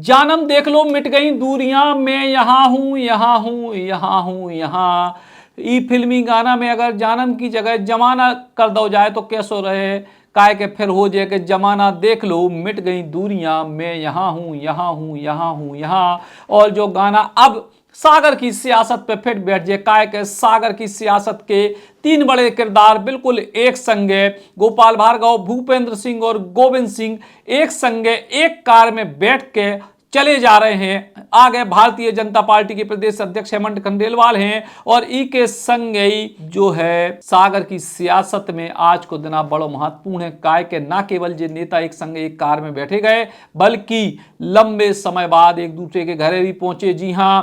जानम देख लो मिट गई दूरियां, मैं यहाँ हूँ यहाँ हूँ यहाँ हूँ यहाँ। ई फिल्मी गाना में अगर जानम की जगह जमाना कर दो जाए तो कैसो रहे। काय के फिर हो जाए कि जमाना देख लो मिट गई दूरियां, मैं यहाँ हूँ यहाँ हूँ यहाँ हूँ यहाँ। और जो गाना अब सागर की सियासत पे फिट बैठ जाए, काय के सागर की सियासत के तीन बड़े किरदार बिल्कुल एक संगे, गोपाल भार्गव, भूपेंद्र सिंह और गोविंद सिंह एक संगे एक कार में बैठ के चले जा रहे हैं। आगे भारतीय जनता पार्टी के प्रदेश अध्यक्ष हेमंत खंडेलवाल हैं और ई के संग ही जो है सागर की सियासत में आज को दिन बड़ो महत्वपूर्ण है। काय के ना केवल जो नेता एक संग एक कार में बैठे गए, बल्कि लंबे समय बाद एक दूसरे के घरे भी पहुंचे। जी हां,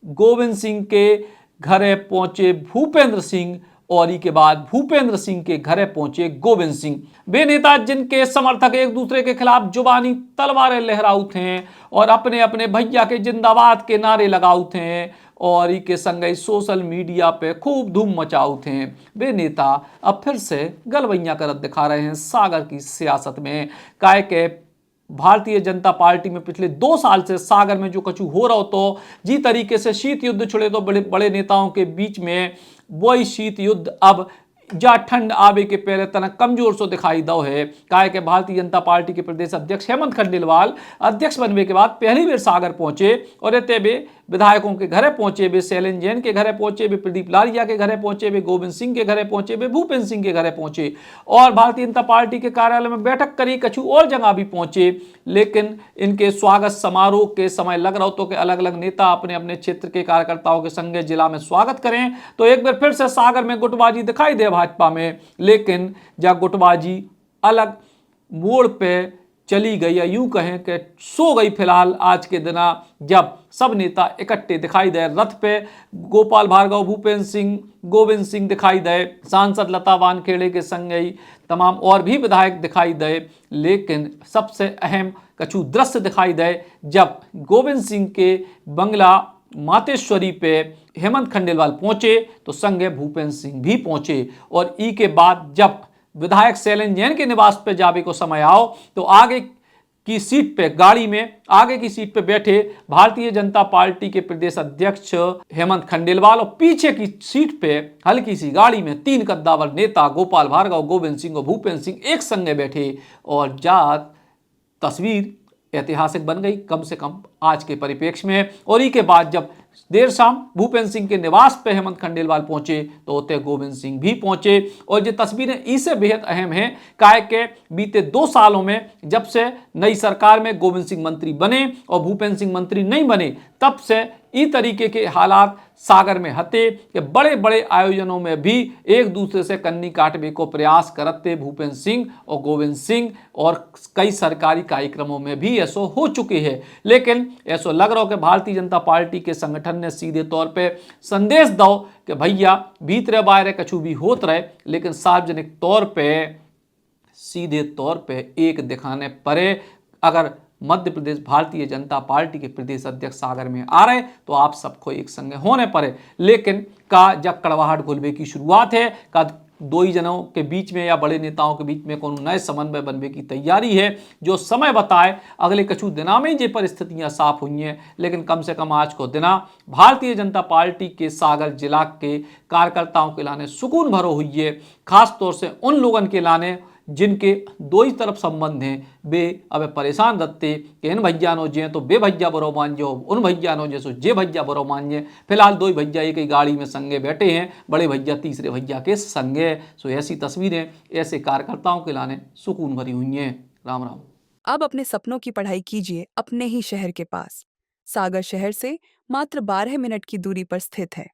गोविंद सिंह के घरे पहुंचे भूपेंद्र सिंह और के बाद भूपेंद्र सिंह के घरे पहुंचे गोविंद सिंह। वे नेता जिनके समर्थक एक दूसरे के खिलाफ जुबानी तलवारें लहराऊ थे और अपने अपने भैया के जिंदाबाद के नारे लगाऊ थे और के संग सोशल मीडिया पे खूब धूम मचाऊ थे। वे नेता अब फिर से गलवैया करत दिखा रहे हैं सागर की सियासत में। काय के भारतीय जनता पार्टी में पिछले 2 साल से सागर में जो कछु हो रहा हो, तो जी तरीके से शीत युद्ध छुड़े तो बड़े बड़े नेताओं के बीच में वही शीत युद्ध अब जा ठंड आवे के पहले तना कमजोर सो दिखाई दो है। काय के भारतीय जनता पार्टी के प्रदेश अध्यक्ष हेमंत खंडेलवाल अध्यक्ष बनने के बाद पहली बार सागर पहुंचे और इतने वे विधायकों के घरे पहुंचे, वे शैलेन जैन के घरे पहुंचे, वे प्रदीप लारिया के घरे पहुंचे, वे गोविंद सिंह के घरे पहुंचे, वे भूपेंद्र सिंह के घरे पहुंचे और भारतीय जनता पार्टी के कार्यालय में बैठक करी, कछु और जगह भी पहुंचे। लेकिन इनके स्वागत समारोह के समय लग रहा हो तो कि अलग अलग नेता अपने अपने क्षेत्र के कार्यकर्ताओं के संग जिला में स्वागत करें, तो एक बार फिर से सागर में गुटबाजी दिखाई दे भाजपा में। लेकिन जब गुटबाजी अलग मोड़ पे चली गई या यूं कहें कि सो गई फिलहाल आज के दिन, जब सब नेता इकट्ठे दिखाई दे। रथ पे गोपाल भार्गव, भूपेंद्र सिंह, गोविंद सिंह दिखाई दे, सांसद लता वानखेड़े के संग ही तमाम और भी विधायक दिखाई दे। लेकिन सबसे अहम कछु दृश्य दिखाई दे जब गोविंद सिंह के बंगला मातेश्वरी पे हेमंत खंडेलवाल पहुंचे तो संगे भूपेंद्र सिंह भी पहुंचे और ई के बाद जब विधायक शैलेन जैन के निवास पे जावे को समय आओ तो आगे की सीट पे गाड़ी में आगे की सीट पे बैठे भारतीय जनता पार्टी के प्रदेश अध्यक्ष हेमंत खंडेलवाल और पीछे की सीट पे हल्की सी गाड़ी में 3 कद्दावर नेता गोपाल भार्गव, गोविंद सिंह और भूपेंद्र सिंह एक संगे बैठे और जात तस्वीर ऐतिहासिक बन गई कम से कम आज के परिप्रेक्ष्य में। और के बाद जब देर शाम भूपेंद्र सिंह के निवास पे हेमंत खंडेलवाल पहुंचे तो उते गोविंद सिंह भी पहुंचे और ये तस्वीरें इससे बेहद अहम हैं काय के बीते 2 सालों में जब से नई सरकार में गोविंद सिंह मंत्री बने और भूपेंद्र सिंह मंत्री नहीं बने, तब से इस तरीके के हालात सागर में हते कि बड़े बड़े आयोजनों में भी एक दूसरे से कन्नी काटने को प्रयास करते भूपेंद्र सिंह और गोविंद सिंह और कई सरकारी कार्यक्रमों में भी ऐसा हो चुके हैं। लेकिन ऐसा लग रहा हो कि भारतीय जनता पार्टी के संगठन ने सीधे तौर पे संदेश दो कि भैया भीतर बाहर कछु भी होत रहे, लेकिन सार्वजनिक तौर पे सीधे तौर पे एक दिखाने पड़े। अगर मध्य प्रदेश भारतीय जनता पार्टी के प्रदेश अध्यक्ष सागर में आ रहे तो आप सबको एक संग होने पड़े। लेकिन का जब कड़वाहट घुलवे की शुरुआत है, का 2 ही जनों के बीच में या बड़े नेताओं के बीच में कौन नए समन्वय बनने की तैयारी है, जो समय बताए। अगले कछु दिना में ये परिस्थितियां साफ हुई हैं, लेकिन कम से कम आज को दिना भारतीय जनता पार्टी के सागर जिला के कार्यकर्ताओं के लाने सुकून भरो हुई है, खासतौर से उन लोगों के लाने जिनके 2 ही तरफ संबंध हैं। वे अब परेशान रहते कि इन भैया नो जे तो बे भैया बरो मान्य हो, उन भैया नो जैसो जे भैया बरो मान्य। फिलहाल 2 ही भैया एक ही गाड़ी में संगे बैठे हैं, बड़े भैया तीसरे भैया के संगे। सो ऐसी तस्वीरें ऐसे कार्यकर्ताओं के लाने सुकून भरी हुई हैं। राम राम। अब अपने सपनों की पढ़ाई कीजिए अपने ही शहर के पास। सागर शहर से मात्र 12 मिनट की दूरी पर स्थित है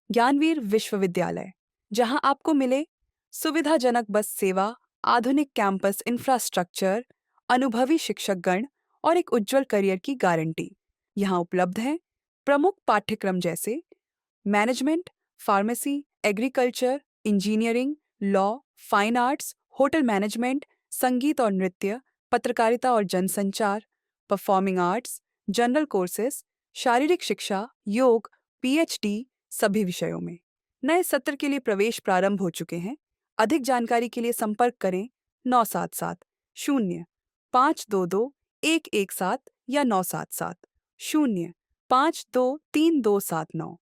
ज्ञानवीर विश्वविद्यालय, जहां आपको मिले सुविधाजनक बस सेवा, आधुनिक कैंपस इंफ्रास्ट्रक्चर, अनुभवी शिक्षकगण और एक उज्जवल करियर की गारंटी। यहां उपलब्ध हैं प्रमुख पाठ्यक्रम जैसे management, pharmacy, agriculture, engineering, law, fine arts, hotel management, संगीत और नृत्य, पत्रकारिता और जनसंचार, परफॉर्मिंग आर्ट्स, जनरल कोर्सेज, शारीरिक शिक्षा, योग, पीएचडी सभी विषयों में। नए सत्र के लिए प्रवेश प्रारंभ हो चुके हैं। अधिक जानकारी के लिए संपर्क करें 977 0 522 117 या 977 0523279।